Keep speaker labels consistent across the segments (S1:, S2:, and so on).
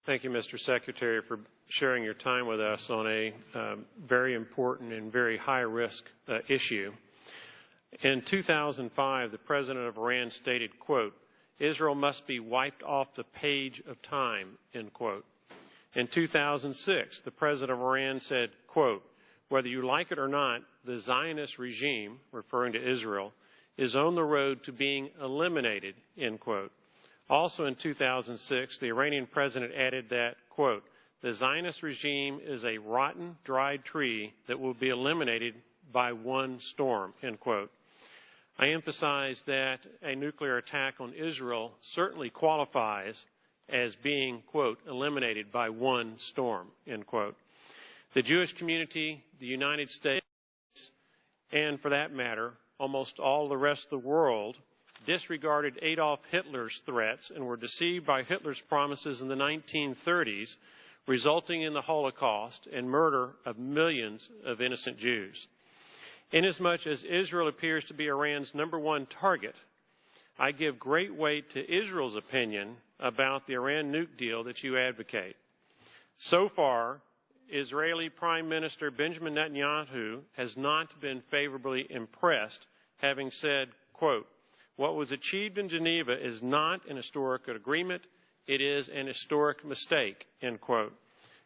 S1: Thank you, Mr. Secretary, for sharing your time with us on a very important and very high-risk issue. In 2005, the President of Iran stated, quote, "Israel must be wiped off the page of time," end quote. In 2006, the President of Iran said, quote, "Whether you like it or not, the Zionist regime," referring to Israel, "is on the road to being eliminated," end quote. Also in 2006, the Iranian president added that, quote, "The Zionist regime is a rotten, dried tree that will be eliminated by one storm," end quote. I emphasize that a nuclear attack on Israel certainly qualifies as being, quote, "eliminated by one storm," end quote. The Jewish community, the United States, and for that matter, almost all the rest of the world, disregarded Adolf Hitler's threats and were deceived by Hitler's promises in the 1930s, resulting in the Holocaust and murder of millions of innocent Jews. Inasmuch as Israel appears to be Iran's #1 target, I give great weight to Israel's opinion about the Iran nuke deal that you advocate. So far, Israeli Prime Minister Benjamin Netanyahu has not been favorably impressed, having said, quote, "What was achieved in Geneva is not an historic agreement, it is an historic mistake," end quote.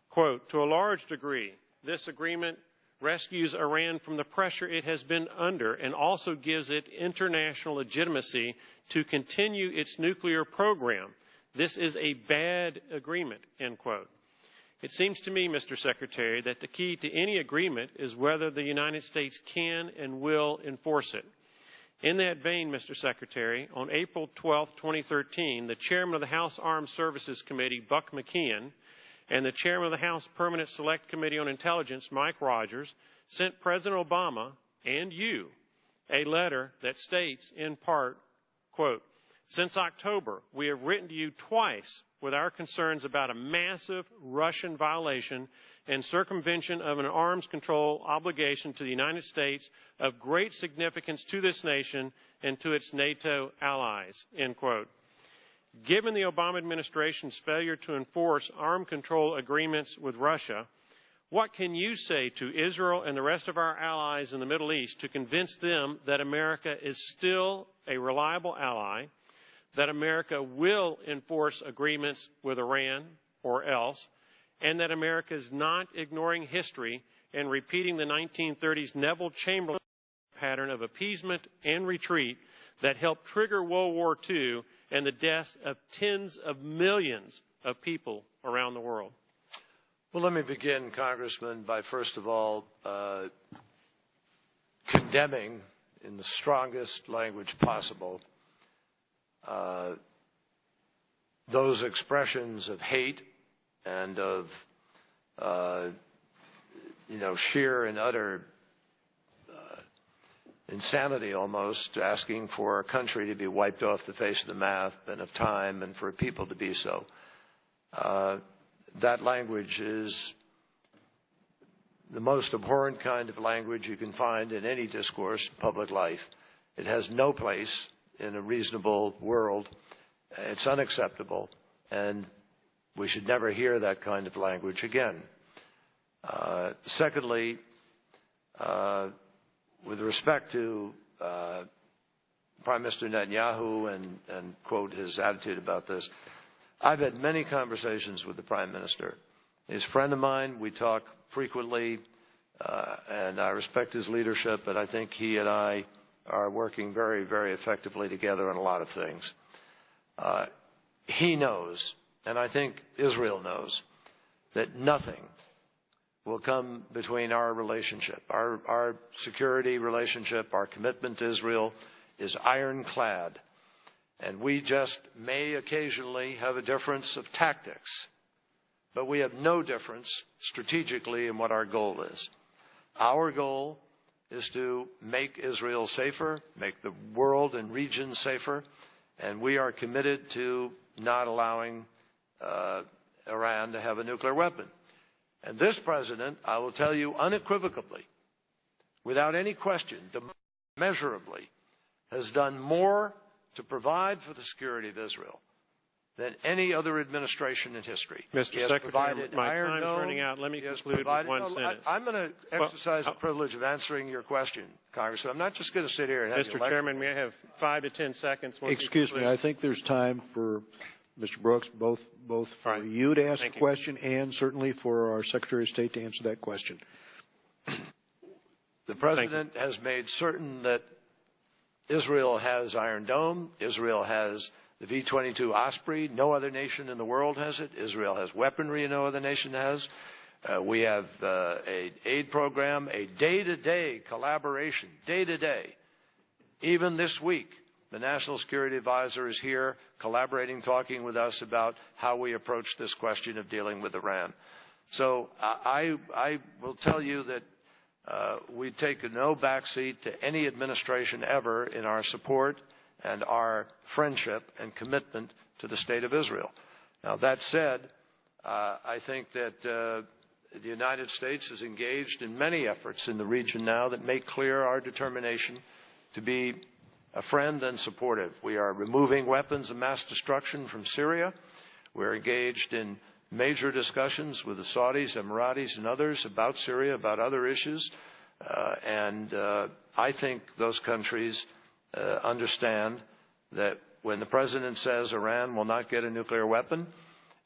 S1: Quote, "To a large degree, this agreement rescues Iran from the pressure it has been under and also gives it international legitimacy to continue its nuclear program. This is a bad agreement," end quote. It seems to me, Mr. Secretary, that the key to any agreement is whether the United States can and will enforce it. In that vein, Mr. Secretary, on April 12, 2013, the chairman of the House Armed Services Committee, Buck McKeon, and the chairman of the House Permanent Select Committee on Intelligence, Mike Rogers, sent President Obama and you a letter that states, in part, quote, "Since October, we have written to you twice with our concerns about a massive Russian violation and circumvention of an arms control obligation to the United States of great significance to this nation and to its NATO allies," end quote. Given the Obama administration's failure to enforce arms control agreements with Russia, what can you say to Israel and the rest of our allies in the Middle East to convince them that America is still a reliable ally, that America will enforce agreements with Iran or else, and that America is not ignoring history and repeating the 1930s Neville Chamberlain pattern of appeasement and retreat that helped trigger World War II and the deaths of tens of millions of people around the world?
S2: Well, let me begin, Congressman, by first of all condemning in the strongest language possible those expressions of hate and of sheer and utter insanity almost, asking for a country to be wiped off the face of the map and of time and for people to be so. That language is the most abhorrent kind of language you can find in any discourse in public life. It has no place in a reasonable world. It's unacceptable, and we should never hear that kind of language again. Secondly, with respect to Prime Minister Netanyahu and, quote, his attitude about this, I've had many conversations with the Prime Minister. He's a friend of mine. We talk frequently, and I respect his leadership, but I think he and I are working very, very effectively together on a lot of things. He knows, and I think Israel knows, that nothing will come between our relationship. Our security relationship, our commitment to Israel is ironclad. And we just may occasionally have a difference of tactics, but we have no difference strategically in what our goal is. Our goal is to make Israel safer, make the world and region safer, and we are committed to not allowing Iran to have a nuclear weapon. And this president, I will tell you unequivocally, without any question, immeasurably, has done more to provide for the security of Israel than any other administration in history.
S1: Mr. Secretary, my time is running out. Let me conclude with one sentence.
S2: I'm going to exercise the privilege of answering your question, Congressman. I'm not just going to sit here and have
S1: Mr. Chairman, may I have 5 to 10 seconds?
S3: Excuse me. I think there's time for Mr. Brooks, both for you to ask a question and certainly for our Secretary of State to answer that question.
S2: The President has made certain that Israel has Iron Dome. Israel has the V-22 Osprey. No other nation in the world has it. Israel has weaponry no other nation has. We have an aid program, a day-to-day collaboration, day-to-day. Even this week, the National Security Advisor is here collaborating, talking with us about how we approach this question of dealing with Iran. So I will tell you that we take no backseat to any administration ever in our support and our friendship and commitment to the State of Israel. Now, that said, I think that the United States is engaged in many efforts in the region now that make clear our determination to be a friend and supportive. We are removing weapons of mass destruction from Syria. We're engaged in major discussions with the Saudis, Emiratis, and others about Syria, about other issues. And I think those countries understand that when the President says Iran will not get a nuclear weapon,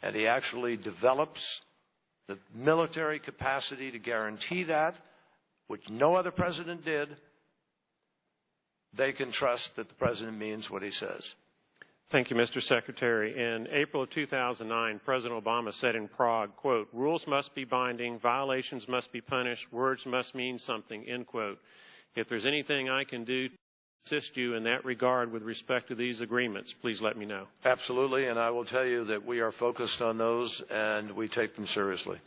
S2: and he actually develops the military capacity to guarantee that, which no other president did, they can trust that the President means what he says.
S1: Thank you, Mr. Secretary. In April of 2009, President Obama said in Prague, quote, "Rules must be binding, violations must be punished, words must mean something," end quote. If there's anything I can do to assist you in that regard with respect to these agreements, please let me know.
S2: Absolutely, and I will tell you that we are focused on those and we take them seriously.